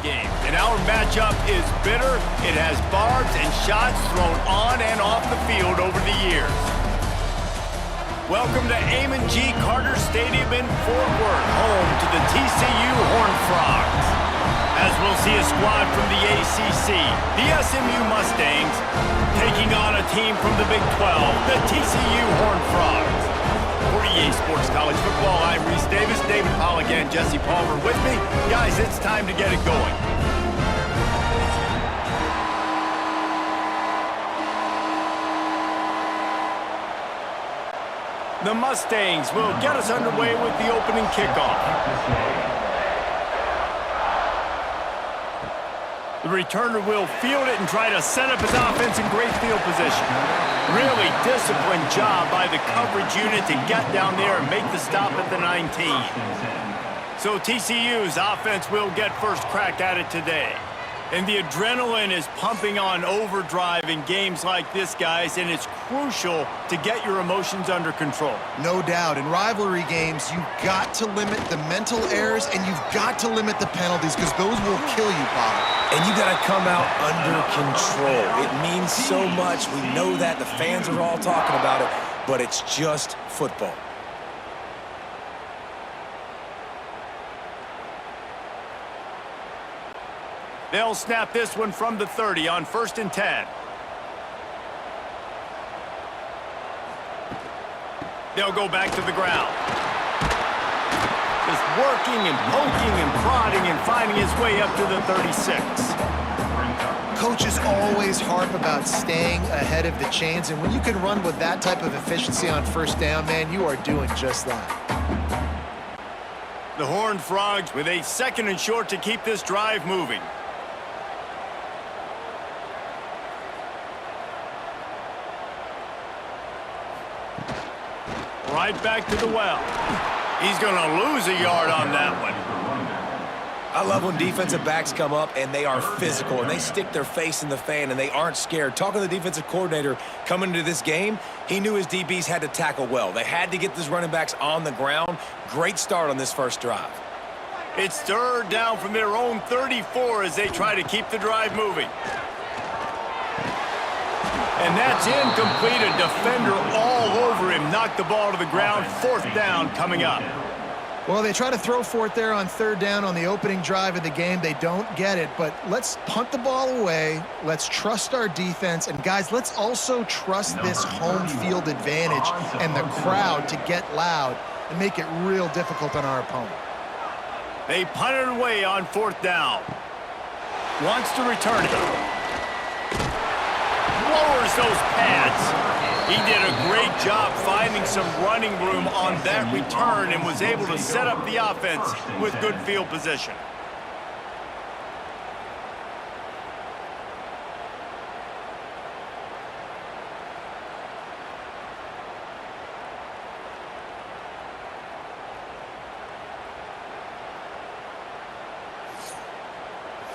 game, and our matchup is bitter. It has barbs and shots thrown on and off the field over the years. Welcome to Amon G. Carter Stadium in Fort Worth, home to the TCU Horned Frogs. As we'll see a squad from the ACC, the SMU Mustangs, taking on a team from the Big 12, the TCU Horned Frogs. For EA Sports College Football, I'm Reese Davis, David Pollack, and Jesse Palmer with me. Guys, it's time to get it going. The Mustangs will get us underway with the opening kickoff. The returner will field it and try to set up his offense in great field position. Really disciplined job by the coverage unit to get down there and make the stop at the 19. So TCU's offense will get first crack at it today. And the adrenaline is pumping on overdrive in games like this, guys, and it's crucial to get your emotions under control. No doubt. In rivalry games, you've got to limit the mental errors and you've got to limit the penalties because those will kill you, Bob. And you got to come out under control. It means so much. We know that. The fans are all talking about it, but it's just football. They'll snap this one from the 30 on 1st and 10. They'll go back to the ground. Just working and poking and prodding and finding his way up to the 36. Coaches always harp about staying ahead of the chains, and when you can run with that type of efficiency on 1st down, man, you are doing just that. The Horned Frogs with a 2nd and short to keep this drive moving. Right back to the well. He's going to lose a yard on that one. I love when defensive backs come up and they are physical and they stick their face in the fan and they aren't scared. Talking to the defensive coordinator coming into this game, he knew his DBs had to tackle well. They had to get these running backs on the ground. Great start on this first drive. It's 3rd down from their own 34 as they try to keep the drive moving. And that's incomplete. A defender all over him. Knocked the ball to the ground. 4th down coming up. Well, they try to throw for it there on 3rd down on the opening drive of the game. They don't get it, but let's punt the ball away. Let's trust our defense. And, guys, let's also trust this home field advantage and the crowd to get loud and make it real difficult on our opponent. They punt it away on 4th down. Wants to return it. Lowers those pads. He did a great job finding some running room on that return and was able to set up the offense with good field position.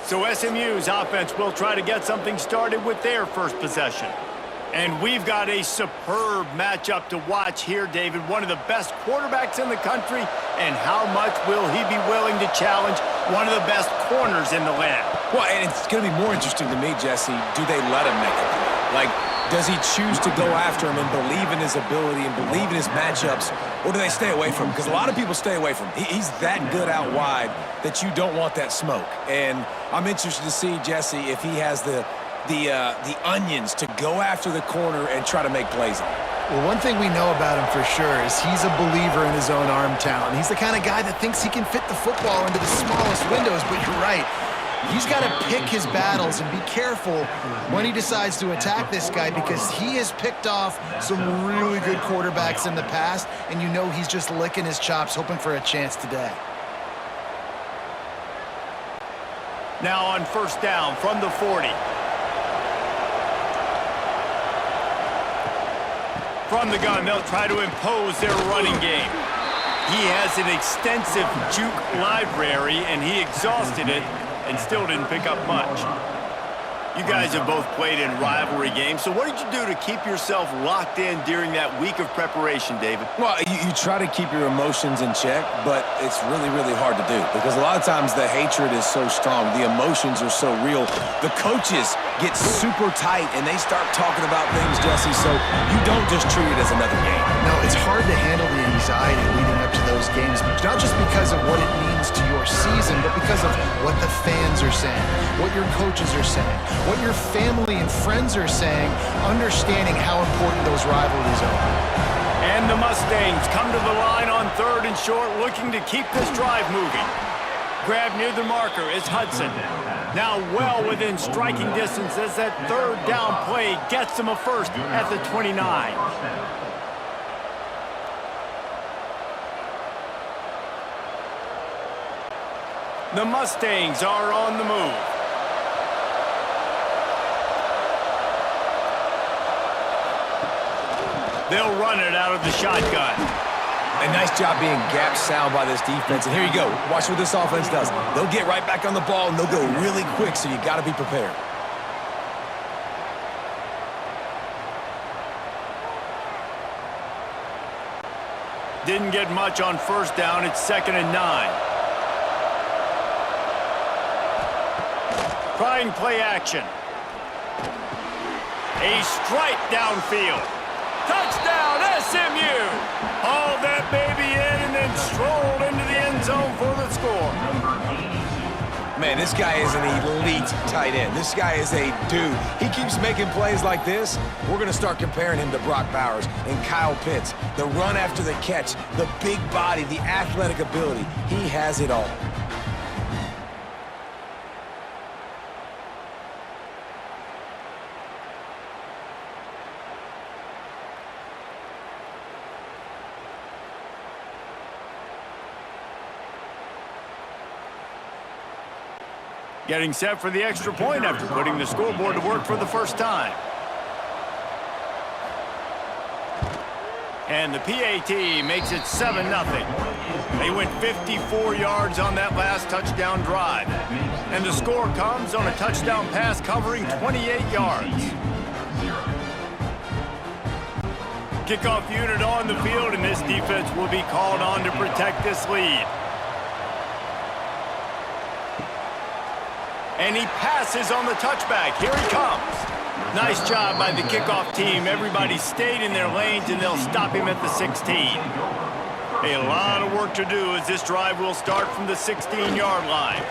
So SMU's offense will try to get something started with their first possession. And we've got a superb matchup to watch here, David. One of the best quarterbacks in the country. And how much will he be willing to challenge one of the best corners in the land? Well, and it's going to be more interesting to me, Jesse, do they let him make it? Like, does he choose to go after him and believe in his ability and believe in his matchups, or do they stay away from him? Because a lot of people stay away from him. He's that good out wide that you don't want that smoke. And I'm interested to see, Jesse, if he has the onions to go after the corner and try to make plays on it. Well, one thing we know about him for sure is he's a believer in his own arm talent. He's the kind of guy that thinks he can fit the football into the smallest windows, but you're right. He's got to pick his battles and be careful when he decides to attack this guy because he has picked off some really good quarterbacks in the past, and you know he's just licking his chops, hoping for a chance today. Now on 1st down from the 40. From the gun, they'll try to impose their running game. He has an extensive juke library, and he exhausted it and still didn't pick up much. You guys have both played in rivalry games, so what did you do to keep yourself locked in during that week of preparation, David? Well, you try to keep your emotions in check, but it's really, really hard to do because a lot of times the hatred is so strong. The emotions are so real. The coaches get super tight, and they start talking about things, Jesse, so you don't just treat it as another game. No, it's hard to handle the anxiety leading up to those games, not just because of what it means to your season, but because of what the fans are saying, what your coaches are saying, what your family and friends are saying, understanding how important those rivalries are. And the Mustangs come to the line on 3rd and short, looking to keep this drive moving. Grab near the marker is Hudson. Now well within striking distance as that 3rd down play gets him a first at the 29. The Mustangs are on the move. They'll run it out of the shotgun. A nice job being gap sound by this defense. And here you go. Watch what this offense does. They'll get right back on the ball, and they'll go really quick, so you got to be prepared. Didn't get much on 1st down. It's 2nd and 9. Trying play action. A strike downfield. Touchdown, SMU! Hauled that baby in and then strolled into the end zone for the score. Man, this guy is an elite tight end. This guy is a dude. He keeps making plays like this. We're going to start comparing him to Brock Bowers and Kyle Pitts. The run after the catch, the big body, the athletic ability. He has it all. Getting set for the extra point after putting the scoreboard to work for the first time. And the PAT makes it 7-0. They went 54 yards on that last touchdown drive. And the score comes on a touchdown pass covering 28 yards. Kickoff unit on the field, and this defense will be called on to protect this lead. And he passes on the touchback. Here he comes. Nice job by the kickoff team. Everybody stayed in their lanes, and they'll stop him at the 16. A lot of work to do as this drive will start from the 16-yard line.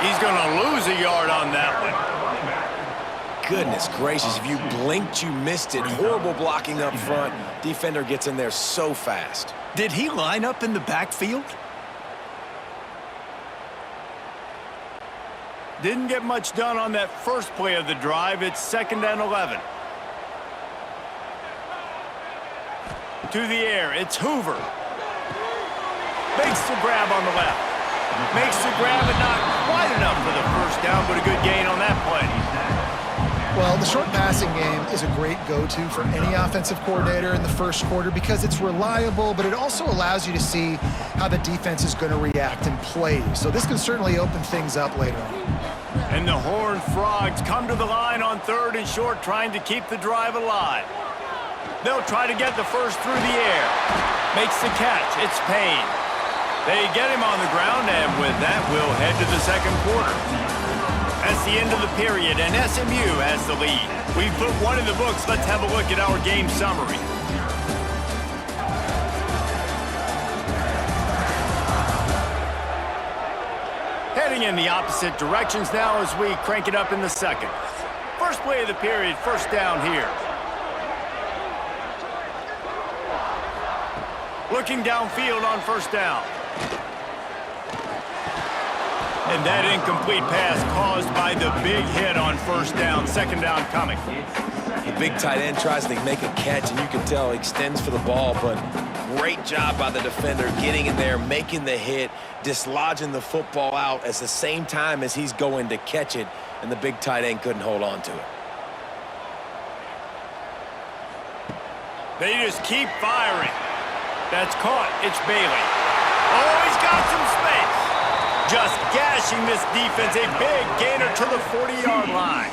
He's going to lose a yard on that one. Goodness gracious, if you blinked, you missed it. Horrible blocking up front. Defender gets in there so fast. Did he line up in the backfield? Didn't get much done on that first play of the drive. It's 2nd and 11. To the air, it's Hoover. Makes the grab on the left. Makes the grab, and not quite enough for the first down, but a good gain on that play. Well, the short passing game is a great go-to for any offensive coordinator in the first quarter because it's reliable, but it also allows you to see how the defense is going to react and play. So this can certainly open things up later on. And the Horned Frogs come to the line on 3rd and short, trying to keep the drive alive. They'll try to get the first through the air. Makes the catch. It's Payne. They get him on the ground, and with that, we'll head to the second quarter. That's the end of the period, and SMU has the lead. We've put one in the books. Let's have a look at our game summary. Heading in the opposite directions now as we crank it up in the second. First play of the period, first down here. Looking downfield on first down. And that incomplete pass caused by the big hit on first down. Second down coming. The big tight end tries to make a catch, and you can tell he extends for the ball, but great job by the defender getting in there, making the hit, dislodging the football out at the same time as he's going to catch it, and the big tight end couldn't hold on to it. They just keep firing. That's caught. It's Bailey. Oh, he's got some space. Just gashing this defense, a big gainer to the 40-yard line.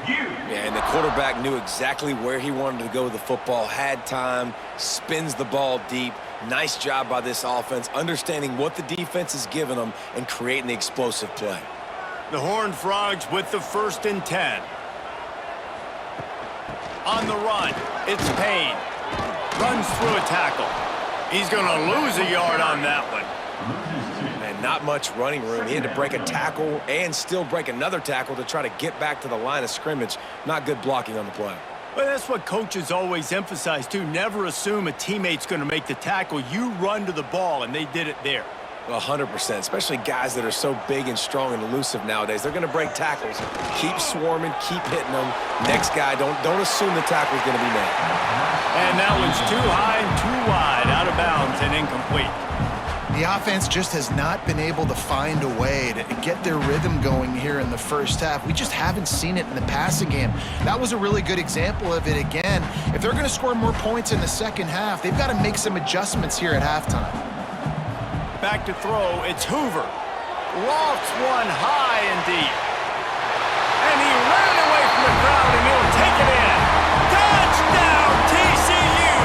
Yeah, and the quarterback knew exactly where he wanted to go with the football, had time, spins the ball deep. Nice job by this offense, understanding what the defense is giving them and creating the explosive play. The Horned Frogs with the 1st and 10. On the run, it's Payne. Runs through a tackle. He's going to lose a yard on that one. And not much running room. He had to break a tackle and still break another tackle to try to get back to the line of scrimmage. Not good blocking on the play. Well, that's what coaches always emphasize, too. Never assume a teammate's going to make the tackle. You run to the ball, and they did it there. 100%, especially guys that are so big and strong and elusive nowadays. They're going to break tackles. Keep swarming, keep hitting them. Next guy, don't assume the tackle's going to be made. And that one's too high and too wide, out of bounds and incomplete. The offense just has not been able to find a way to get their rhythm going here in the first half. We just haven't seen it in the passing game. That was a really good example of it again. If they're going to score more points in the second half, they've got to make some adjustments here at halftime. Back to throw, it's Hoover. Lofts one high and deep. And he ran away from the crowd, and he'll take it in. Touchdown, TCU!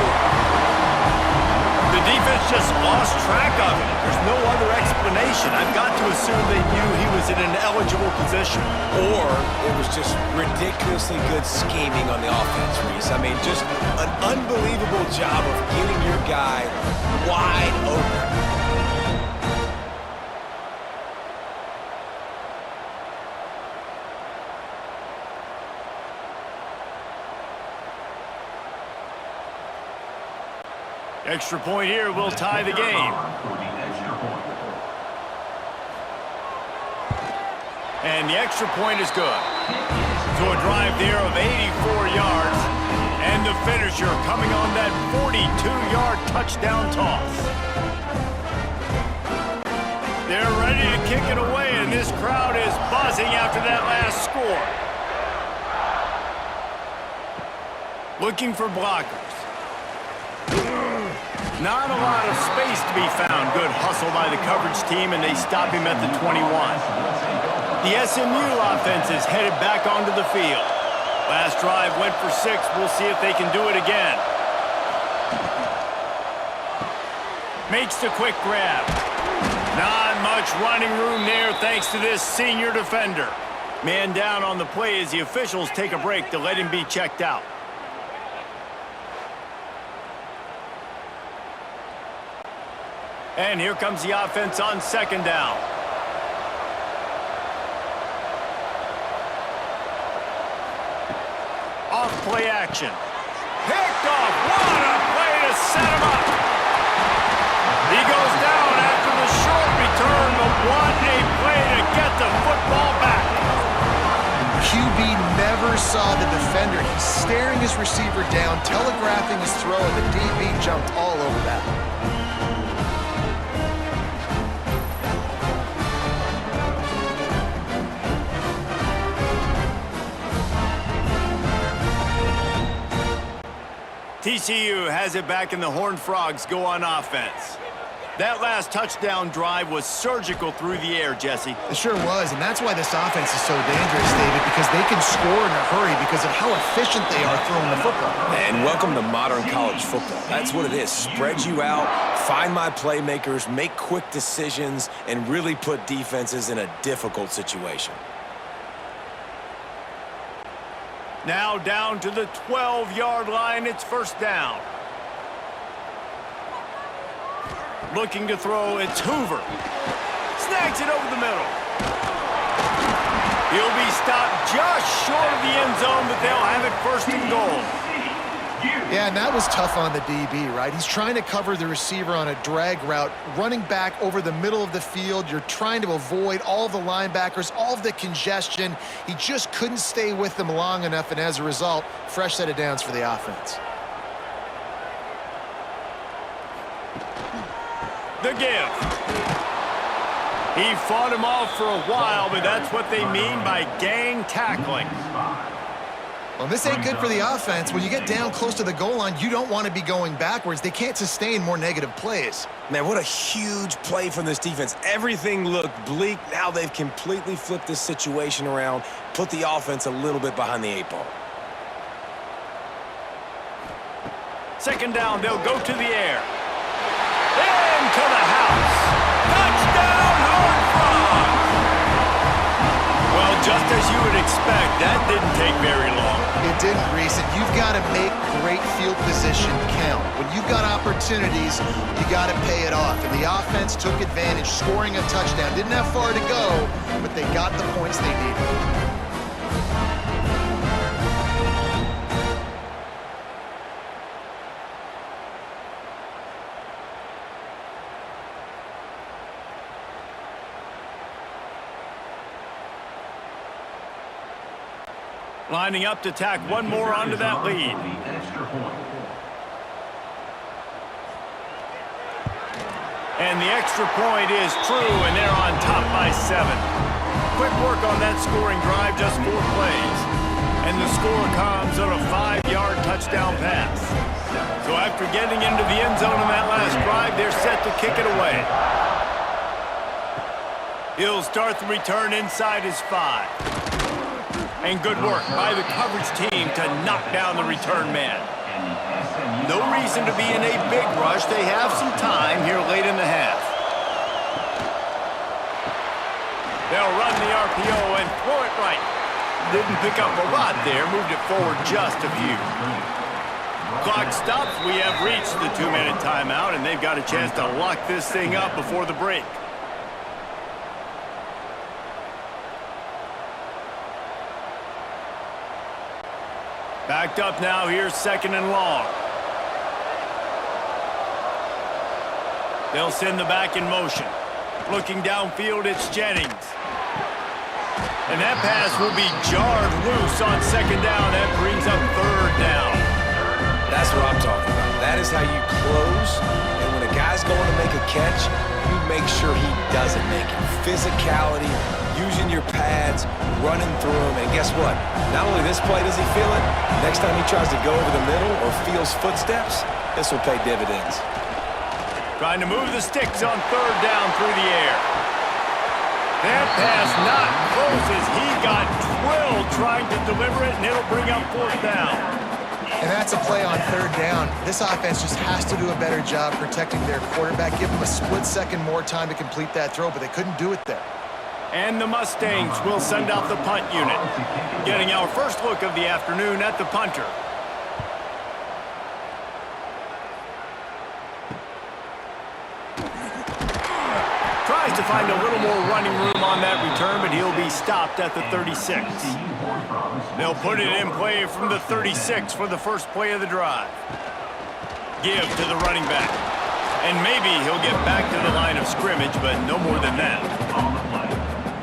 The defense just lost track of it. There's no other explanation. I've got to assume they knew he was in an eligible position. Or it was just ridiculously good scheming on the offense, Reese. I mean, just an unbelievable job of getting your guy wide open. Extra point here will tie the game. And the extra point is good. So a drive there of 84 yards. And the finisher coming on that 42-yard touchdown toss. They're ready to kick it away, and this crowd is buzzing after that last score. Looking for blockers. Not a lot of space to be found. Good hustle by the coverage team, and they stop him at the 21. The SMU offense is headed back onto the field. Last drive went for 6. We'll see if they can do it again. Makes the quick grab. Not much running room there thanks to this senior defender. Man down on the play as the officials take a break to let him be checked out. And here comes the offense on 2nd down. Off play action. Picked off. What a play to set him up. He goes down after the short return, but what a play to get the football back. QB never saw the defender. He's staring his receiver down, telegraphing his throw, and the DB jumped all over that. TCU has it back, and the Horned Frogs go on offense. That last touchdown drive was surgical through the air, Jesse. It sure was, and that's why this offense is so dangerous, David, because they can score in a hurry because of how efficient they are throwing the football. And welcome to modern college football. That's what it is. Spread you out, find my playmakers, make quick decisions, and really put defenses in a difficult situation. Now down to the 12-yard line. It's 1st down. Looking to throw, it's Hoover. Snags it over the middle. He'll be stopped just short of the end zone, but they'll have it 1st and goal. Yeah, and that was tough on the DB, right? He's trying to cover the receiver on a drag route, running back over the middle of the field. You're trying to avoid all of the linebackers, all of the congestion. He just couldn't stay with them long enough, and as a result, fresh set of downs for the offense. The give. He fought him off for a while, but that's what they mean by gang tackling. Well, this ain't good for the offense. When you get down close to the goal line, you don't want to be going backwards. They can't sustain more negative plays. Man, what a huge play from this defense. Everything looked bleak. Now they've completely flipped this situation around, put the offense a little bit behind the 8 ball. Second down, they'll go to the air. Into the house. Touchdown, Horned Frogs! Well, just as you would expect, that didn't take very long. It didn't, Reese, and you've got to make great field position count. When you've got opportunities, you got to pay it off. And the offense took advantage, scoring a touchdown. Didn't have far to go, but they got the points they needed. Lining up to tack one more onto that lead. And the extra point is true, and they're on top by 7. Quick work on that scoring drive, just 4 plays. And the score comes on a 5-yard touchdown pass. So after getting into the end zone on that last drive, they're set to kick it away. He'll start the return inside his 5. And good work by the coverage team to knock down the return man. No reason to be in a big rush. They have some time here late in the half. They'll run the RPO and throw it right. Didn't pick up a lot there. Moved it forward just a few. Clock stops. We have reached the 2-minute timeout, and they've got a chance to lock this thing up before the break. Backed up now, here's 2nd and long. They'll send the back in motion. Looking downfield, it's Jennings. And that pass will be jarred loose on 2nd down. That brings up 3rd down. That's what I'm talking about. That is how you close. And when a guy's going to make a catch, you make sure he doesn't make it. Physicality, using your pads, running through them. And guess what? Not only this play does he feel it, next time he tries to go over the middle or feels footsteps, this will pay dividends. Trying to move the sticks on 3rd down through the air. That pass not close as he got drilled trying to deliver it, and it'll bring up 4th down. And that's a play on 3rd down. This offense just has to do a better job protecting their quarterback. Give them a split second more time to complete that throw, but they couldn't do it there. And the Mustangs will send out the punt unit. Getting our first look of the afternoon at the punter. Tries to find a little more running room on that return, but he'll be stopped at the 36. They'll put it in play from the 36 for the first play of the drive. Give to the running back. And maybe he'll get back to the line of scrimmage, but no more than that.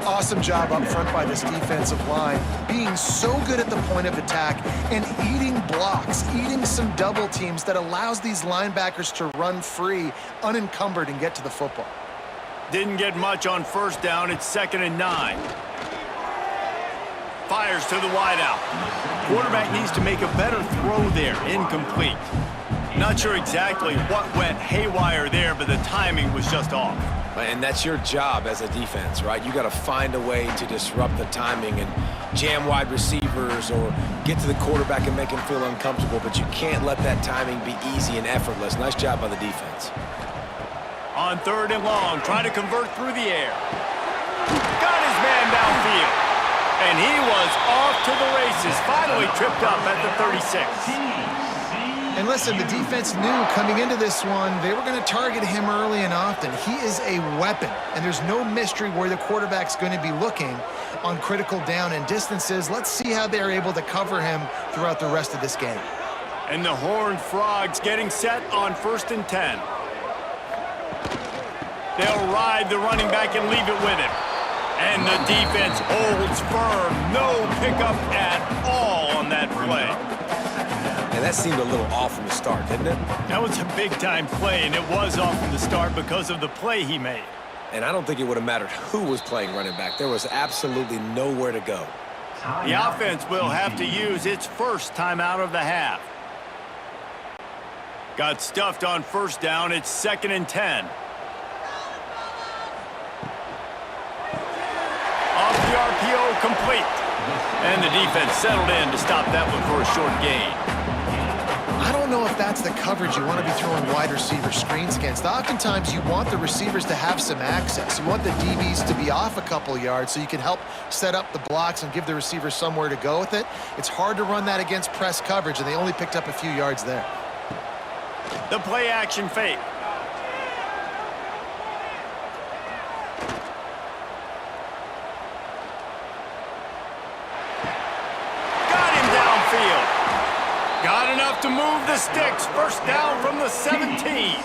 Awesome job up front by this defensive line, being so good at the point of attack and eating blocks, eating some double teams that allows these linebackers to run free, unencumbered, and get to the football. Didn't get much on 1st down. It's 2nd and 9. Fires to the wideout. Quarterback needs to make a better throw there. Incomplete. Not sure exactly what went haywire there, but the timing was just off. And that's your job as a defense, right? You got to find a way to disrupt the timing and jam wide receivers or get to the quarterback and make him feel uncomfortable, but you can't let that timing be easy and effortless. Nice job by the defense. On 3rd and long, trying to convert through the air. Got his man downfield. And he was off to the races, finally tripped up at the 36. And listen, the defense knew coming into this one, they were going to target him early and often. He is a weapon, and there's no mystery where the quarterback's going to be looking on critical down and distances. Let's see how they're able to cover him throughout the rest of this game. And the Horned Frogs getting set on 1st and 10. They'll ride the running back and leave it with him. And the defense holds firm. No pickup at all on that play. And that seemed a little off from the start, didn't it? That was a big-time play, and it was off from the start because of the play he made. And I don't think it would have mattered who was playing running back. There was absolutely nowhere to go. The offense will have to use its first timeout of the half. Got stuffed on first down. It's 2nd and 10. Off the RPO, complete. And the defense settled in to stop that one for a short gain. I don't know if that's the coverage you want to be throwing wide receiver screens against. Oftentimes, you want the receivers to have some access. You want the DBs to be off a couple yards so you can help set up the blocks and give the receiver somewhere to go with it. It's hard to run that against press coverage, and they only picked up a few yards there. The play action fake. Got him downfield. Got enough to move the sticks. First down from the 17.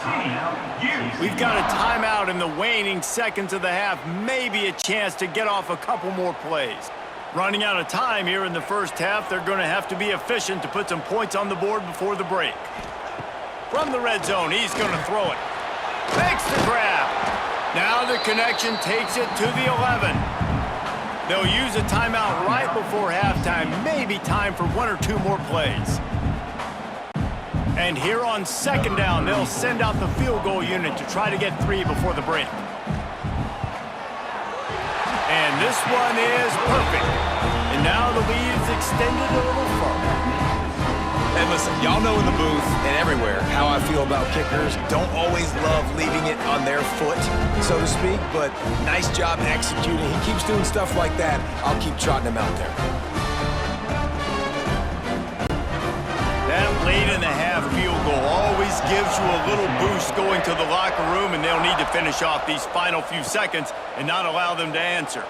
We've got a timeout in the waning seconds of the half. Maybe a chance to get off a couple more plays. Running out of time here in the first half. They're going to have to be efficient to put some points on the board before the break. From the red zone, he's going to throw it. Makes the grab. Now the connection takes it to the 11. They'll use a timeout right before halftime. Maybe time for one or two more plays. And here on second down, they'll send out the field goal unit to try to get 3 before the break. And this one is perfect. And now the lead is extended a little further. And listen, y'all know in the booth and everywhere how I feel about kickers. Don't always love leaving it on their foot, so to speak, but nice job executing. He keeps doing stuff like that. I'll keep trotting him out there. That late in the half field goal always gives you a little boost going to the locker room, and they'll need to finish off these final few seconds and not allow them to answer.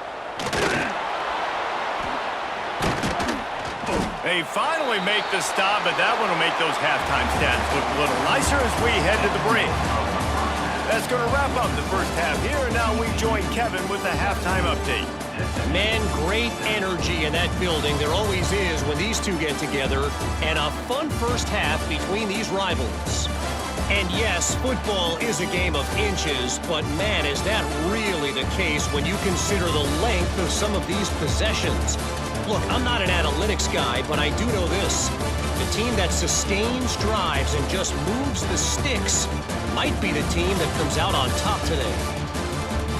They finally make the stop, but that one will make those halftime stats look a little nicer as we head to the break. That's going to wrap up the first half here, and now we join Kevin with the halftime update. Man, great energy in that building. There always is when these two get together, and a fun first half between these rivals. And yes, football is a game of inches, but man, is that really the case when you consider the length of some of these possessions. Look, I'm not an analytics guy, but I do know this. The team that sustains drives and just moves the sticks might be the team that comes out on top today.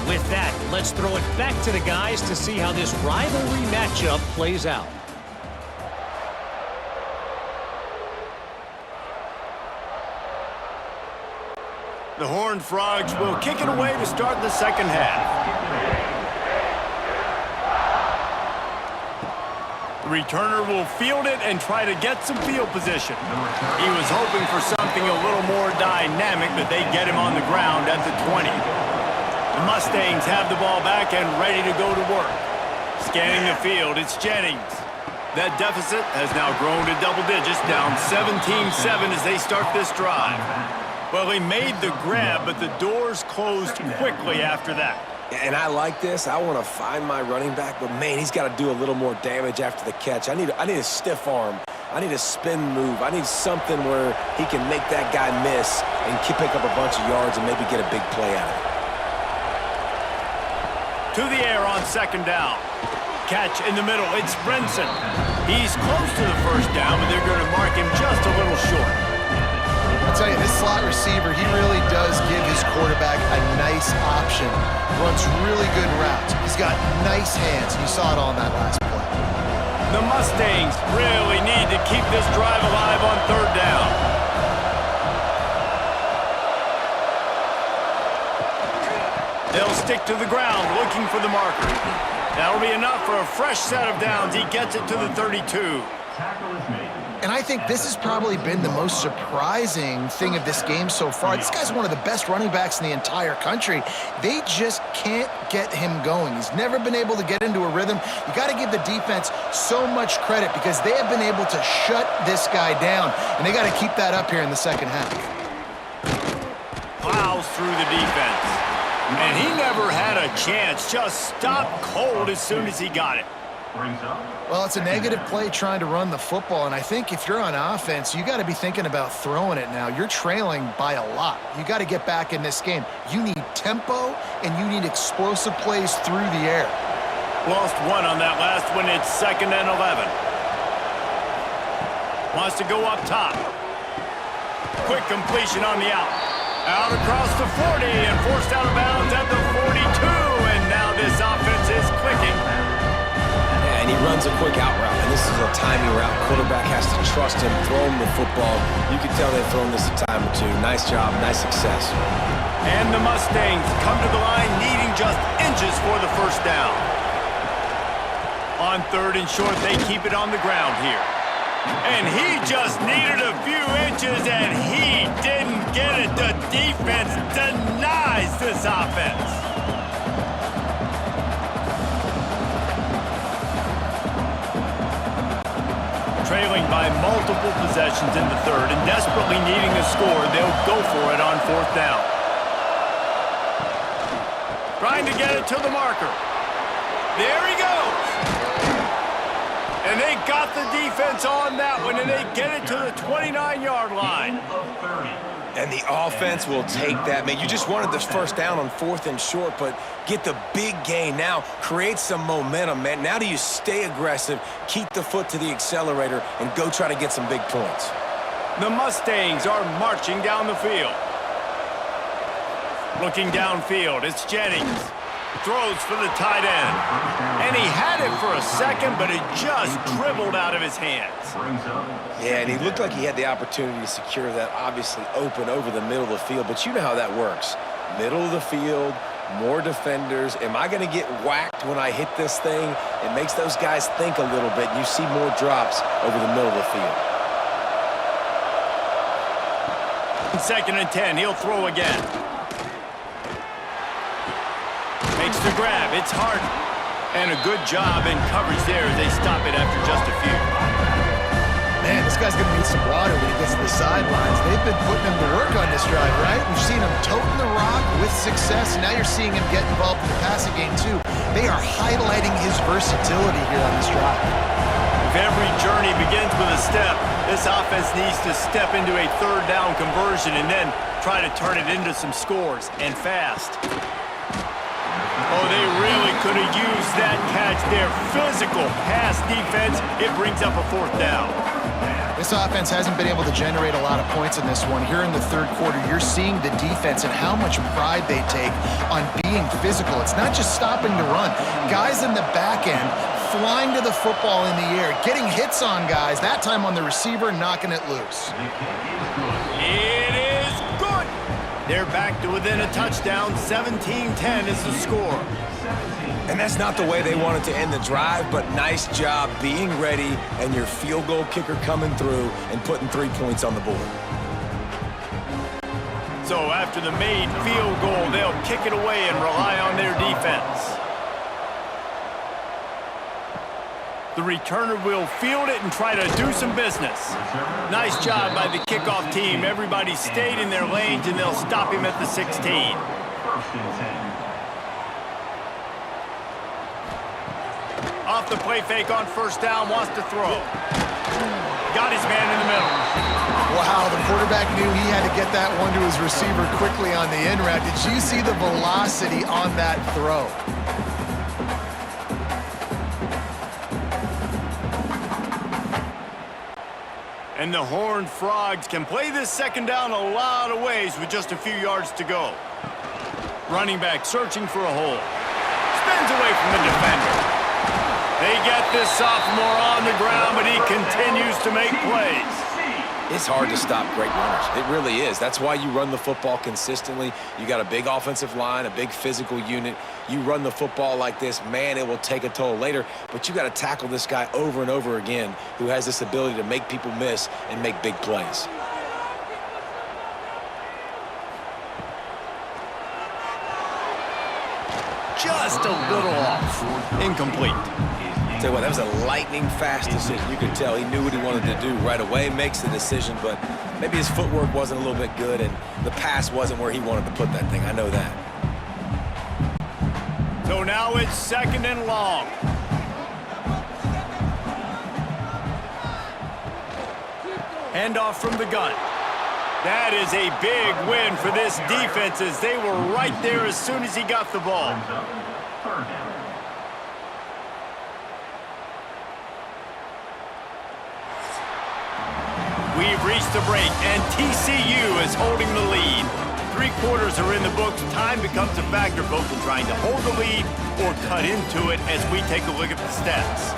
With that, let's throw it back to the guys to see how this rivalry matchup plays out. The Horned Frogs will kick it away to start the second half. The returner will field it and try to get some field position. He was hoping for something a little more dynamic, but they get him on the ground at the 20. The Mustangs have the ball back and ready to go to work. Scanning the field, it's Jennings. That deficit has now grown to double digits, down 17-7 as they start this drive. Well, he made the grab, but the doors closed quickly after that. And I like this. I want to find my running back, but man, he's got to do a little more damage after the catch. I need a stiff arm. I need a spin move. I need something where he can make that guy miss and pick up a bunch of yards and maybe get a big play out of it. To the air on second down. Catch in the middle. It's Brinson. He's close to the first down, but they're going to mark him just a little short. I'll tell you, this slot receiver, he really does give his quarterback a nice option. Runs really good routes. He's got nice hands. You saw it on that last play. The Mustangs really need to keep this drive alive on third down. They'll stick to the ground looking for the marker. That'll be enough for a fresh set of downs. He gets it to the 32. And I think this has probably been the most surprising thing of this game so far. This guy's one of the best running backs in the entire country. They just can't get him going. He's never been able to get into a rhythm. You got to give the defense so much credit because they have been able to shut this guy down, and they got to keep that up here in the second half. Plows through the defense. And he never had a chance. Just stopped cold as soon as he got it. Well, it's a negative play trying to run the football, and I think if you're on offense, you got to be thinking about throwing it now. You're trailing by a lot. You got to get back in this game. You need tempo, and you need explosive plays through the air. Lost one on that last one. It's 2nd and 11. Wants to go up top. quick completion on the out. Out across the 40 and forced out of bounds at the 42. And now this offense is clicking. And he runs a quick out route, and this is a timing route. Quarterback has to trust him, throw him the football. You can tell they've thrown this a time or two. Nice job, nice success. And the Mustangs come to the line needing just inches for the first down. On 3rd and short, they keep it on the ground here. And he just needed a few inches, and he didn't get it. The defense denies this offense. Trailing by multiple possessions in the 3rd and desperately needing a score, they'll go for it on 4th down. Trying to get it to the marker. There he goes. And they got the defense on that one, and they get it to the 29-yard line. And the offense will take that. Man, you just wanted this first down on 4th and short, but get the big gain now. Create some momentum, man. Now do you stay aggressive, keep the foot to the accelerator, and go try to get some big points. The Mustangs are marching down the field. Looking downfield, it's Jennings. Throws for the tight end. And he had it for a second, but it just dribbled out of his hands. Yeah, and he looked like he had the opportunity to secure that, obviously open over the middle of the field, but you know how that works. Middle of the field, more defenders. Am I going to get whacked when I hit this thing? It makes those guys think a little bit, and you see more drops over the middle of the field. 2nd and 10, he'll throw again. Makes the grab, it's Harden. And a good job in coverage there as they stop it after just a few. Man, this guy's going to need some water when he gets to the sidelines. They've been putting him to work on this drive, right? We've seen him toting the rock with success. Now you're seeing him get involved in the passing game, too. They are highlighting his versatility here on this drive. If every journey begins with a step, this offense needs to step into a 3rd down conversion and then try to turn it into some scores, and fast. Oh, they really could have used that catch there. Physical pass defense. It brings up a 4th down. This offense hasn't been able to generate a lot of points in this one. Here in the 3rd quarter, you're seeing the defense and how much pride they take on being physical. It's not just stopping to run. Guys in the back end flying to the football in the air, getting hits on guys, that time on the receiver, knocking it loose. It is good. They're back to within a touchdown. 17-10 is the score. And that's not the way they wanted to end the drive, but nice job being ready and your field goal kicker coming through and putting 3 points on the board. So after the made field goal, they'll kick it away and rely on their defense. The returner will field it and try to do some business. Nice job by the kickoff team. Everybody stayed in their lanes, and they'll stop him at the 16. Off the play fake on 1st down, wants to throw. Got his man in the middle. Wow, the quarterback knew he had to get that one to his receiver quickly on the in route. Did you see the velocity on that throw? And the Horned Frogs can play this 2nd down a lot of ways with just a few yards to go. Running back searching for a hole. Spins away from the defender. They get this sophomore on the ground, but he continues to make plays. It's hard to stop great runners. It really is. That's why you run the football consistently. You got a big offensive line, a big physical unit. You run the football like this, man, it will take a toll later. But you got to tackle this guy over and over again who has this ability to make people miss and make big plays. Just a little off. Incomplete. Tell you what, that was a lightning-fast decision. You could tell he knew what he wanted to do right away, makes the decision, but maybe his footwork wasn't a little bit good and the pass wasn't where he wanted to put that thing. I know that. So now it's 2nd and long. Handoff from the gun. That is a big win for this defense as they were right there as soon as he got the ball. We've reached the break, and TCU is holding the lead. 3 quarters are in the books. Time becomes a factor both in trying to hold the lead or cut into it as we take a look at the stats.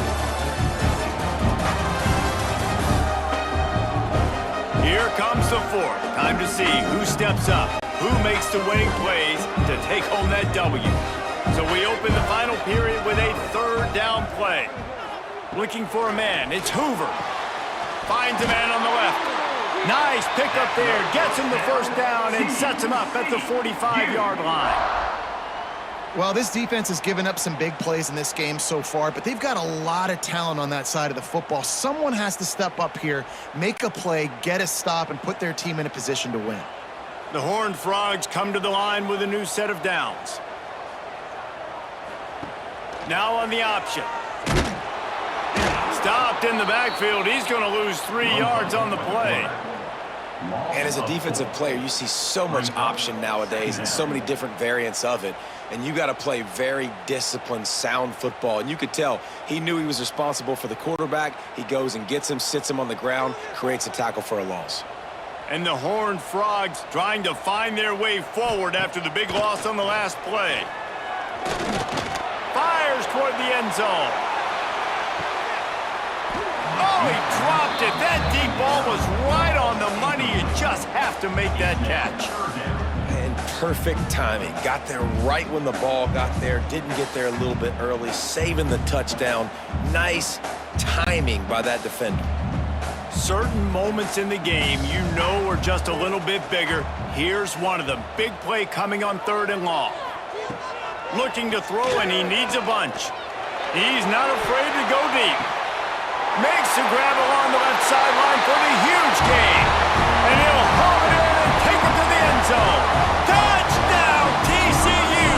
Here comes the fourth. Time to see who steps up, who makes the winning plays to take home that W. So we open the final period with a 3rd down play. Looking for a man. It's Hoover. Finds a man on the left. Nice pickup there. Gets him the 1st down and sets him up at the 45-yard line. Well, this defense has given up some big plays in this game so far, but they've got a lot of talent on that side of the football. Someone has to step up here, make a play, get a stop, and put their team in a position to win. The Horned Frogs come to the line with a new set of downs. Now on the option. Stopped in the backfield. He's going to lose 3 yards on the play. And as a defensive player, you see so much option nowadays and so many different variants of it. And you got to play very disciplined, sound football. And you could tell he knew he was responsible for the quarterback. He goes and gets him, sits him on the ground, creates a tackle for a loss. And the Horned Frogs trying to find their way forward after the big loss on the last play. Fires toward the end zone. Oh, he dropped it. That deep ball was right on the money. You just have to make that catch. And perfect timing. Got there right when the ball got there. Didn't get there a little bit early. Saving the touchdown. Nice timing by that defender. Certain moments in the game you know are just a little bit bigger. Here's one of them. Big play coming on 3rd and long. Looking to throw, and he needs a bunch. He's not afraid to go deep. Makes the grab along the left sideline for the huge gain. And he'll haul it in and take it to the end zone. Touchdown, TCU!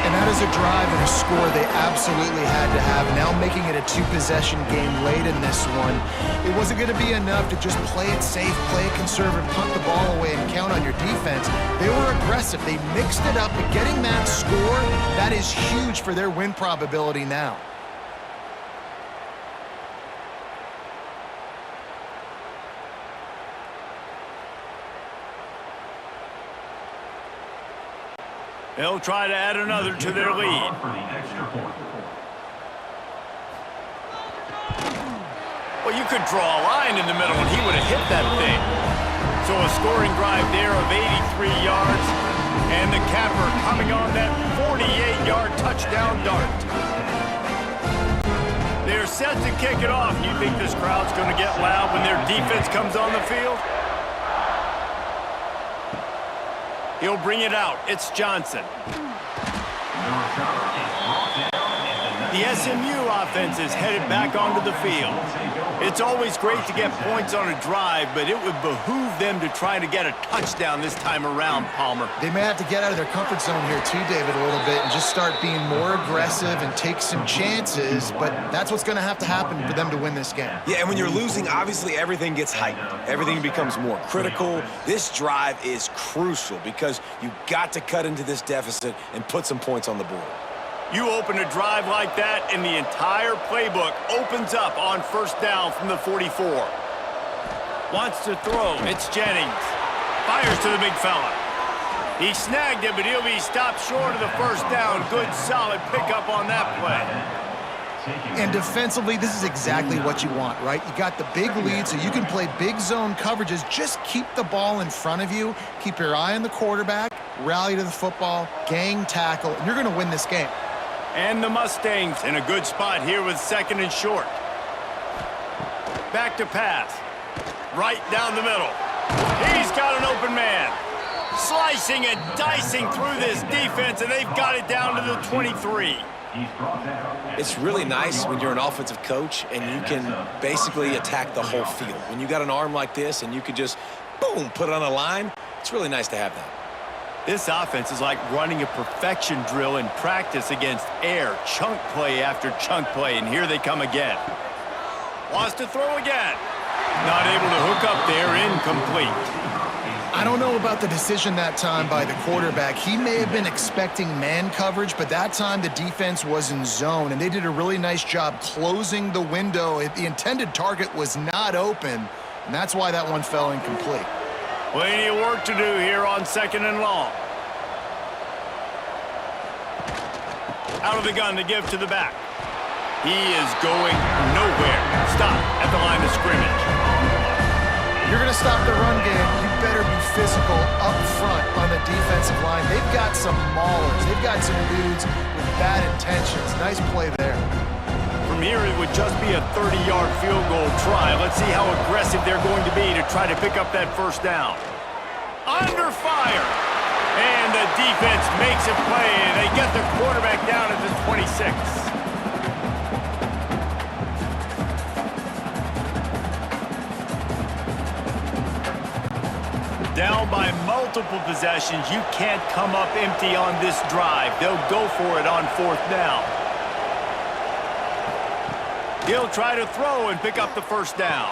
And that is a drive and a score they absolutely had to have. Now making it a 2-possession game late in this one. It wasn't going to be enough to just play it safe, play it conservative, punt the ball away, and count on your defense. They were aggressive. They mixed it up, but getting that score, that is huge for their win probability now. They'll try to add another to their lead. Well, you could draw a line in the middle, and he would have hit that thing. So a scoring drive there of 83 yards, and the capper coming on that 48-yard touchdown dart. They're set to kick it off. You think this crowd's going to get loud when their defense comes on the field? He'll bring it out. It's Johnson. The SMU offense is headed back onto the field. It's always great to get points on a drive, but it would behoove them to try to get a touchdown this time around, Palmer. They may have to get out of their comfort zone here too, David, a little bit and just start being more aggressive and take some chances, but that's what's going to have to happen for them to win this game. Yeah, and when you're losing, obviously everything gets heightened. Everything becomes more critical. This drive is crucial because you got to cut into this deficit and put some points on the board. You open a drive like that, and the entire playbook opens up on 1st down from the 44. Wants to throw. It's Jennings. Fires to the big fella. He snagged it, but he'll be stopped short of the 1st down. Good, solid pickup on that play. And defensively, this is exactly what you want, right? You got the big lead, so you can play big zone coverages. Just keep the ball in front of you. Keep your eye on the quarterback. Rally to the football. Gang tackle. And you're going to win this game. And the Mustangs in a good spot here with 2nd and short. Back to pass. Right down the middle. He's got an open man. Slicing and dicing through this defense, and they've got it down to the 23. It's really nice when you're an offensive coach and you can basically attack the whole field. When you got an arm like this and you could just, boom, put it on a line, it's really nice to have that. This offense is like running a perfection drill in practice against air, chunk play after chunk play, and here they come again. Wants to throw again. Not able to hook up there, incomplete. I don't know about the decision that time by the quarterback. He may have been expecting man coverage, but that time the defense was in zone, and they did a really nice job closing the window. The intended target was not open, and that's why that one fell incomplete. Plenty of work to do here on 2nd and long. Out of the gun to give to the back. He is going nowhere. Stop at the line of scrimmage. You're going to stop the run game, you better be physical up front on the defensive line. They've got some maulers. They've got some dudes with bad intentions. Nice play there. From here, it would just be a 30-yard field goal try. Let's see how aggressive they're going to be to try to pick up that first down. Under fire. And the defense makes a play. They get the quarterback down at the 26. Down by multiple possessions, you can't come up empty on this drive. They'll go for it on 4th down. He'll try to throw and pick up the first down.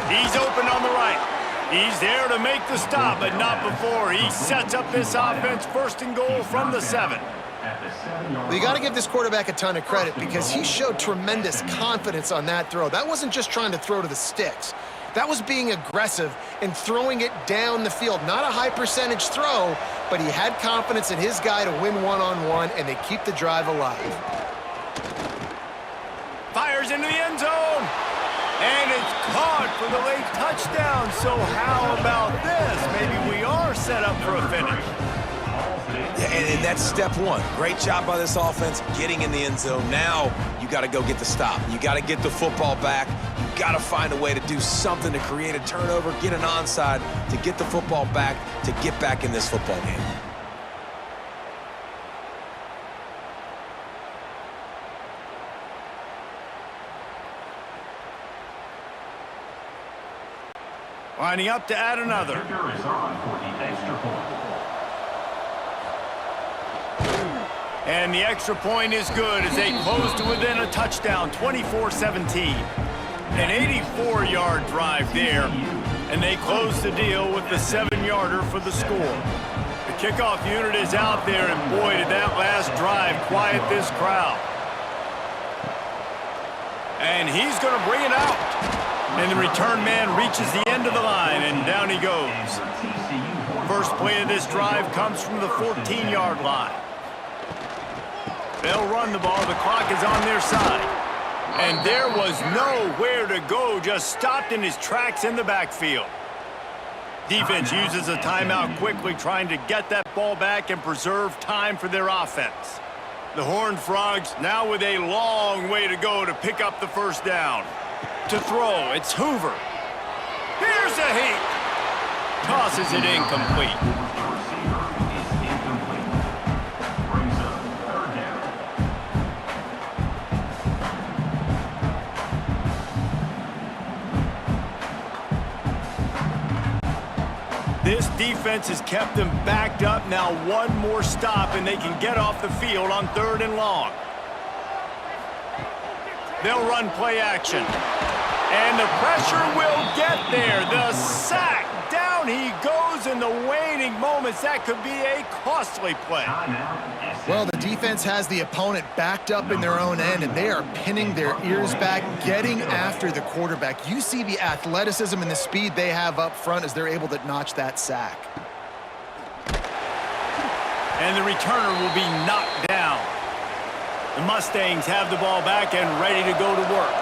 He's open on the right. He's there to make the stop, but not before. He sets up this offense 1st and goal from the 7. Well, you got to give this quarterback a ton of credit because he showed tremendous confidence on that throw. That wasn't just trying to throw to the sticks. That was being aggressive and throwing it down the field. Not a high percentage throw, but he had confidence in his guy to win one-on-one, and they keep the drive alive. Fires into the end zone. And it's caught for the late touchdown. So how about this? Maybe we are set up for a finish. Yeah, and that's step one. Great job by this offense getting in the end zone. Now you got to go get the stop. You got to get the football back. You got to find a way to do something to create a turnover, get an onside, to get the football back, to get back in this football game. Lining up to add another. And the extra point is good as they close to within a touchdown, 24-17. An 84-yard drive there, and they close the deal with the 7-yarder for the score. The kickoff unit is out there, and boy, did that last drive quiet this crowd. And he's going to bring it out. And the return man reaches the end of the line, and down he goes. First play of this drive comes from the 14-yard line. They'll run the ball. The clock is on their side. And there was nowhere to go, just stopped in his tracks in the backfield. Defense uses a timeout quickly, trying to get that ball back and preserve time for their offense. The Horned Frogs now with a long way to go to pick up the first down. To throw, it's Hoover. Here's a heap. Tosses it incomplete. This defense has kept them backed up. Now one more stop and they can get off the field on 3rd and long. They'll run play action. And the pressure will get there. The sack. Down he goes in the waning moments. That could be a costly play. Well, the defense has the opponent backed up in their own end, and they are pinning their ears back, getting after the quarterback. You see the athleticism and the speed they have up front as they're able to notch that sack. And the returner will be knocked down. The Mustangs have the ball back and ready to go to work.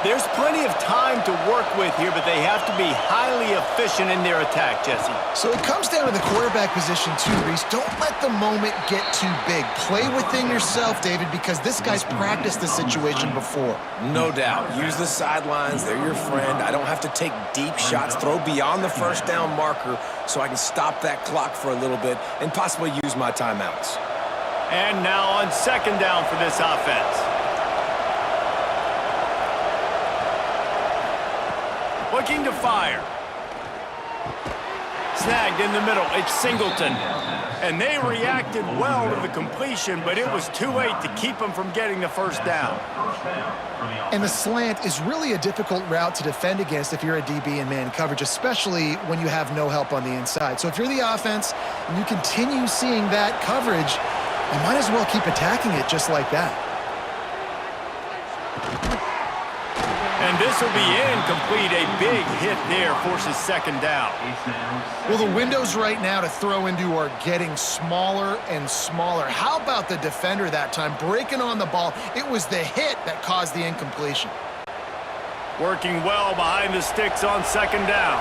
There's plenty of time to work with here, but they have to be highly efficient in their attack, Jesse. So it comes down to the quarterback position too, Reese. Don't let the moment get too big. Play within yourself, David, because this guy's practiced the situation before. No doubt. Use the sidelines. They're your friend. I don't have to take deep shots, throw beyond the first down marker so I can stop that clock for a little bit and possibly use my timeouts. And now on 2nd down for this offense. Looking to fire. snagged in the middle. It's Singleton. And they reacted well to the completion, but it was too late to keep them from getting the first down. And the slant is really a difficult route to defend against if you're a DB in man coverage, especially when you have no help on the inside. So if you're the offense and you continue seeing that coverage, you might as well keep attacking it just like that. And this will be incomplete. A big hit there forces second down. Well, the windows right now to throw into are getting smaller and smaller. How about the defender that time breaking on the ball? It was the hit that caused the incompletion. Working well behind the sticks on second down.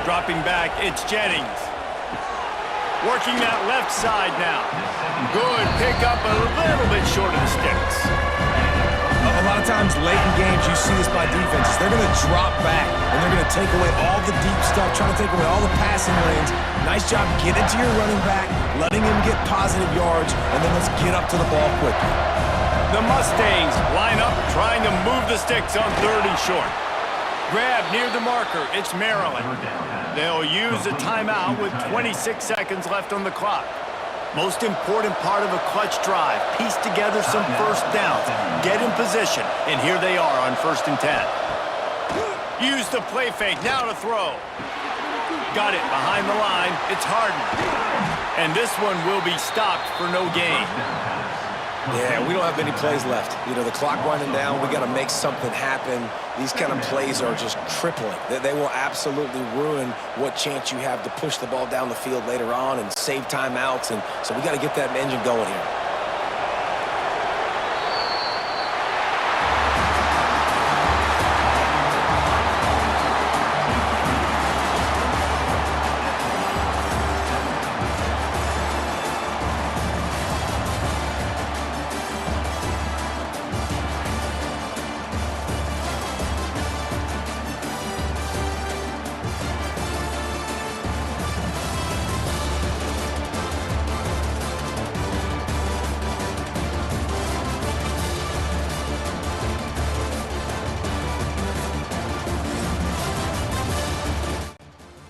Dropping back, it's Jennings. Working that left side now. Good pickup, a little bit short of the sticks. A lot of times late in games, you see this by defenses. They're going to drop back, and they're going to take away all the deep stuff, trying to take away all the passing lanes. Nice job getting to your running back, letting him get positive yards, and then let's get up to the ball quickly. The Mustangs line up, trying to move the sticks on 3rd and short. Grab near the marker, it's Maryland. They'll use a timeout with 26 seconds left on the clock. Most important part of a clutch drive, piece together some first downs, get in position, and here they are on 1st and 10. Use the play fake, now to throw. Got it behind the line, it's Harden. And this one will be stopped for no gain. Yeah, we don't have many plays left. You know, the clock running down, we got to make something happen. These kind of plays are just crippling. They will absolutely ruin what chance you have to push the ball down the field later on and save timeouts. And so we got to get that engine going here.